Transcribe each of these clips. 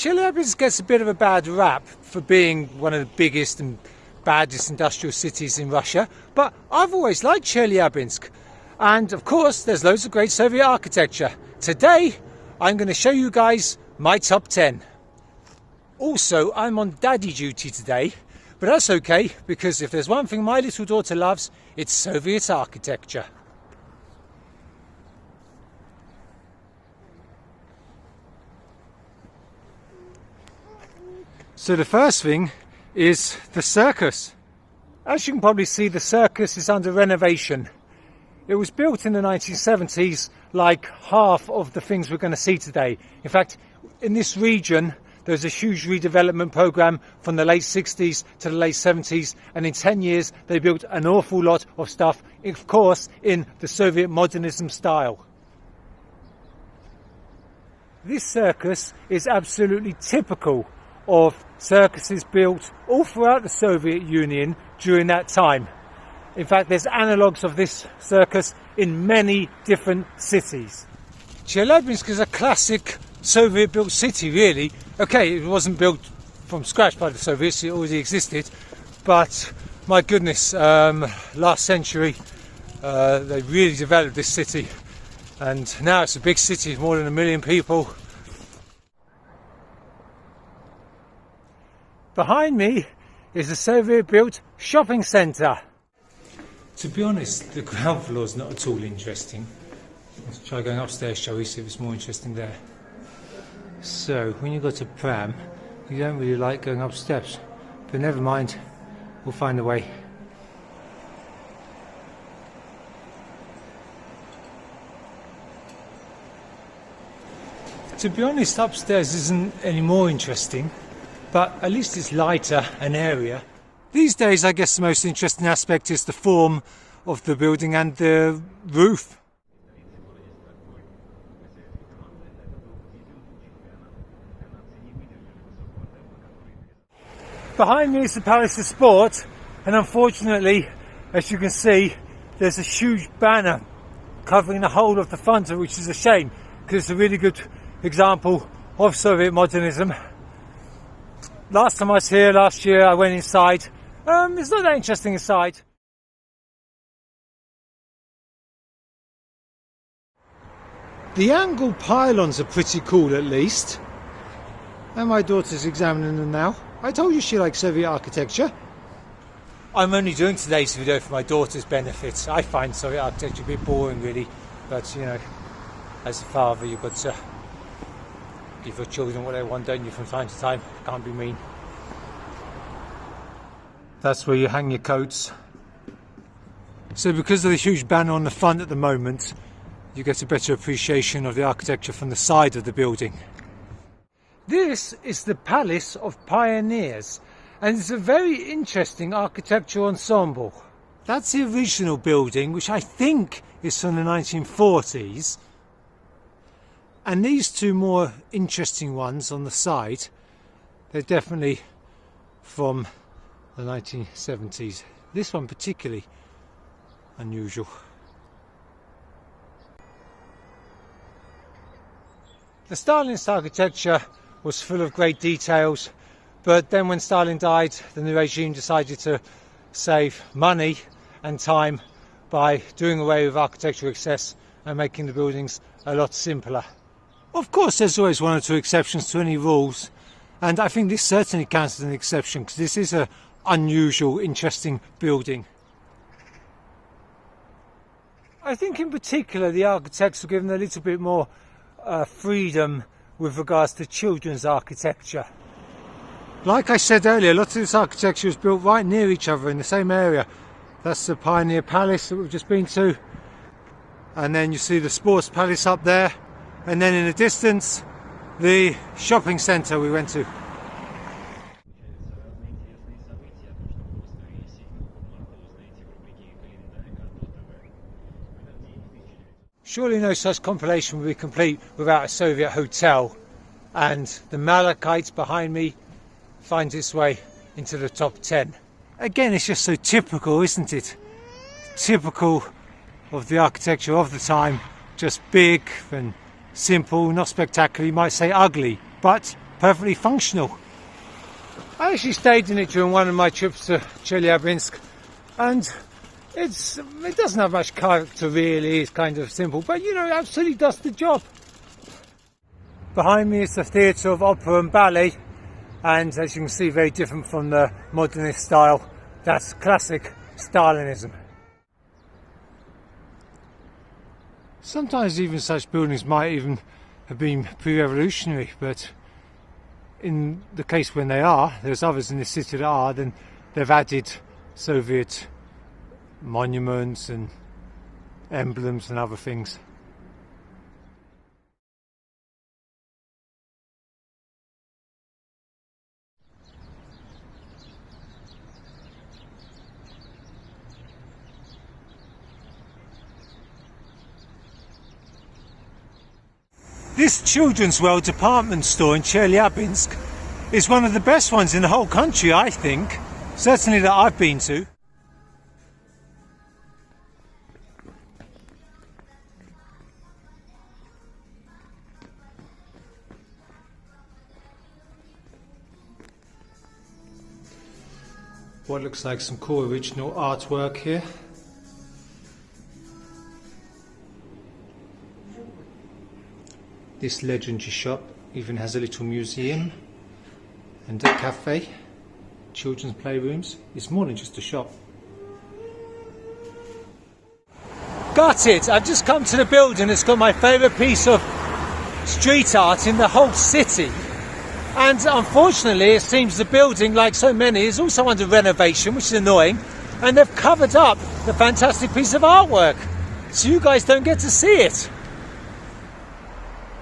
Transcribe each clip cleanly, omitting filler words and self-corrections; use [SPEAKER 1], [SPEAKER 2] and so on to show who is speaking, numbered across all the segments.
[SPEAKER 1] Chelyabinsk gets a bit of a bad rap for being one of the biggest and baddest industrial cities in Russia, but I've always liked Chelyabinsk. And of course, there's loads of great Soviet architecture. Today, I'm going to show you guys my top 10. Also, I'm on daddy duty today, but that's okay, because if there's one thing my little daughter loves, it's Soviet architecture. So the first thing is the circus. As you can probably see, the circus is under renovation. It was built in the 1970s, like half of the things we're going to see today. In fact, in this region, there's a huge redevelopment program from the late 60s to the late 70s, and in 10 years they built an awful lot of stuff, of course, in the Soviet modernism style. This circus is absolutely typical of circuses built all throughout the Soviet Union during that time. In fact, there's analogues of this circus in many different cities. Chelyabinsk is a classic Soviet-built city, really. Okay, it wasn't built from scratch by the Soviets, it already existed, but my goodness, last century they really developed this city, and now it's a big city with more than 1 million people. Behind me is a Soviet-built shopping centre. To be honest, the ground floor is not at all interesting. Let's try going upstairs, shall we, see if it's more interesting there. So, when you got a pram, you don't really like going up steps. But never mind, we'll find a way. To be honest, upstairs isn't any more interesting, but at least it's lighter and airier. These days, I guess the most interesting aspect is the form of the building and the roof. Behind me is the Palace of Sport, and unfortunately, as you can see, there's a huge banner covering the whole of the front, which is a shame, because it's a really good example of Soviet modernism. Last time I was here, last year, I went inside. It's not that interesting inside. The angle pylons are pretty cool, at least. And my daughter's examining them now. I told you she likes Soviet architecture. I'm only doing today's video for my daughter's benefit. I find Soviet architecture a bit boring, really. But, you know, as a father, you've got to give your children what they want, don't you, from time to time. Can't be mean. That's where you hang your coats. So because of the huge banner on the front at the moment, you get a better appreciation of the architecture from the side of the building. This is the Palace of Pioneers, and it's a very interesting architectural ensemble. That's the original building, which I think is from the 1940s. And these two more interesting ones on the side, they're definitely from the 1970s. This one particularly unusual. The Stalinist architecture was full of great details, but then when Stalin died, the new regime decided to save money and time by doing away with architectural excess and making the buildings a lot simpler. Of course, there's always one or two exceptions to any rules, and I think this certainly counts as an exception, because this is an unusual, interesting building. I think in particular the architects were given a little bit more freedom with regards to children's architecture. Like I said earlier, a lot of this architecture was built right near each other in the same area. That's the Pioneer Palace that we've just been to, and then you see the Sports Palace up there, and then in the distance the shopping centre we went to. Surely no such compilation would be complete without a Soviet hotel, and the Malachite behind me finds its way into the top 10. Again, it's just so typical, isn't it? Typical of the architecture of the time, just big and simple, not spectacular, you might say ugly, but perfectly functional. I actually stayed in it during one of my trips to Chelyabinsk, and it doesn't have much character really. It's kind of simple, but you know, it absolutely does the job. Behind me is the theatre of opera and ballet, and as you can see, very different from the modernist style. That's classic Stalinism. Sometimes even such buildings might even have been pre-revolutionary, but in the case when they are, there's others in the city that are, then they've added Soviet monuments and emblems and other things. This Children's World department store in Chelyabinsk is one of the best ones in the whole country, I think. Certainly that I've been to. What looks like some cool original artwork here. This legendary shop even has a little museum and a cafe, children's playrooms. It's more than just a shop. Got it! I've just come to the building. It's got my favourite piece of street art in the whole city. And unfortunately, it seems the building, like so many, is also under renovation, which is annoying. And they've covered up the fantastic piece of artwork, so you guys don't get to see it.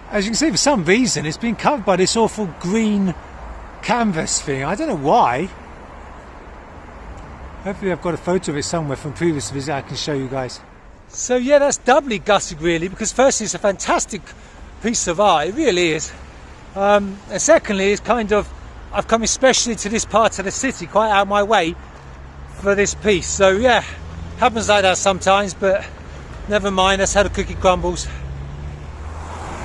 [SPEAKER 1] As you can see, for some reason, it's been covered by this awful green canvas thing. I don't know why. Hopefully I've got a photo of it somewhere from previous visit I can show you guys. So yeah, that's doubly gutted really, because firstly it's a fantastic piece of art, it really is. And secondly, it's kind of, I've come especially to this part of the city, quite out of my way, for this piece. So yeah, happens like that sometimes, but never mind, that's how the cookie crumbles.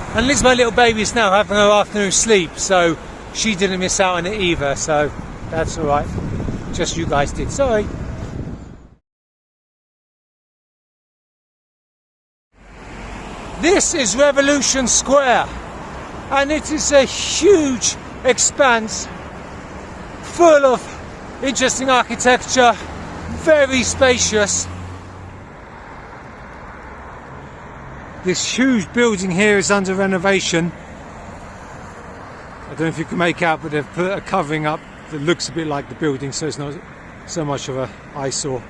[SPEAKER 1] And at least my little baby's now having her afternoon sleep, so she didn't miss out on it either, so that's alright. Just you guys did, sorry. This is Revolution Square, and it is a huge expanse full of interesting architecture, very spacious. This huge building here is under renovation. I don't know if you can make out, but they've put a covering up that looks a bit like the building, so it's not so much of an eyesore.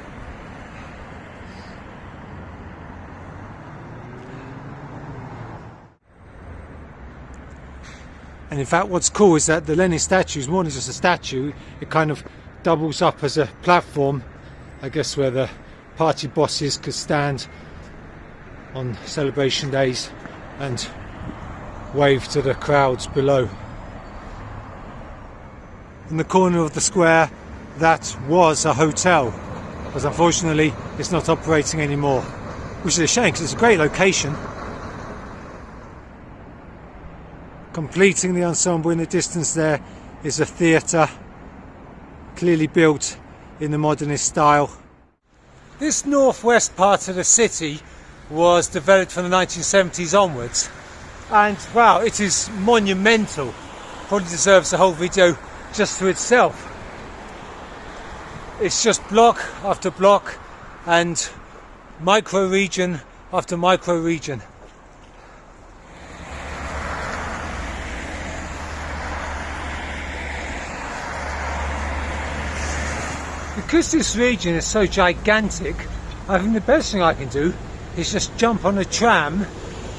[SPEAKER 1] And in fact, what's cool is that the Lenin statue is more than just a statue. It kind of doubles up as a platform, I guess, where the party bosses could stand on celebration days and wave to the crowds below. In the corner of the square, that was a hotel, but unfortunately it's not operating anymore, which is a shame because it's a great location. Completing the ensemble in the distance there is a theatre, clearly built in the modernist style. This northwest part of the city was developed from the 1970s onwards, and wow, it is monumental. Probably deserves a whole video just to itself. It's just block after block and micro region after micro region. Because this region is so gigantic, I think the best thing I can do is just jump on a tram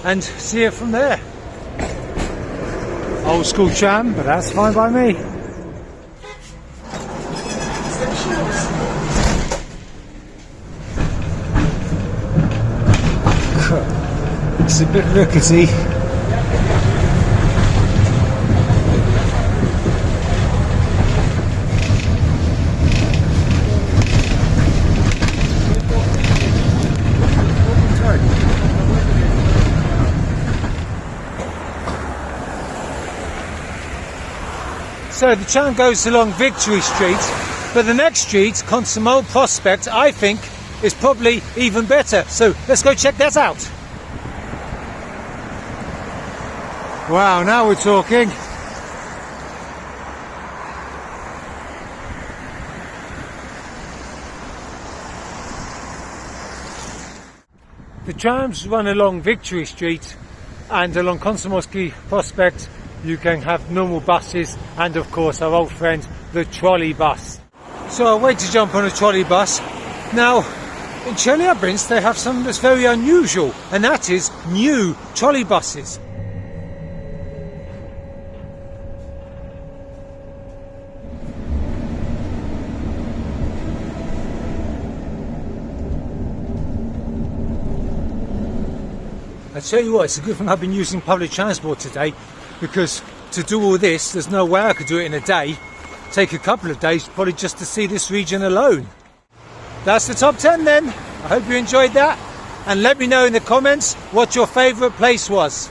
[SPEAKER 1] and see it from there. Old school tram, but that's fine by me. It's a bit rickety. So the tram goes along Victory Street, but the next street, Komsomol Prospect, I think is probably even better. So let's go check that out. Wow, now we're talking. The trams run along Victory Street, and along Komsomolsky Prospect you can have normal buses and of course our old friend the trolley bus. So I wait to jump on a trolley bus. Now in Chelyabinsk they have something that's very unusual, and that is new trolley buses. I tell you what, it's a good thing I've been using public transport today, because to do all this, there's no way I could do it in a day. Take a couple of days probably just to see this region alone. That's the top 10 then. I hope you enjoyed that, and let me know in the comments what your favourite place was.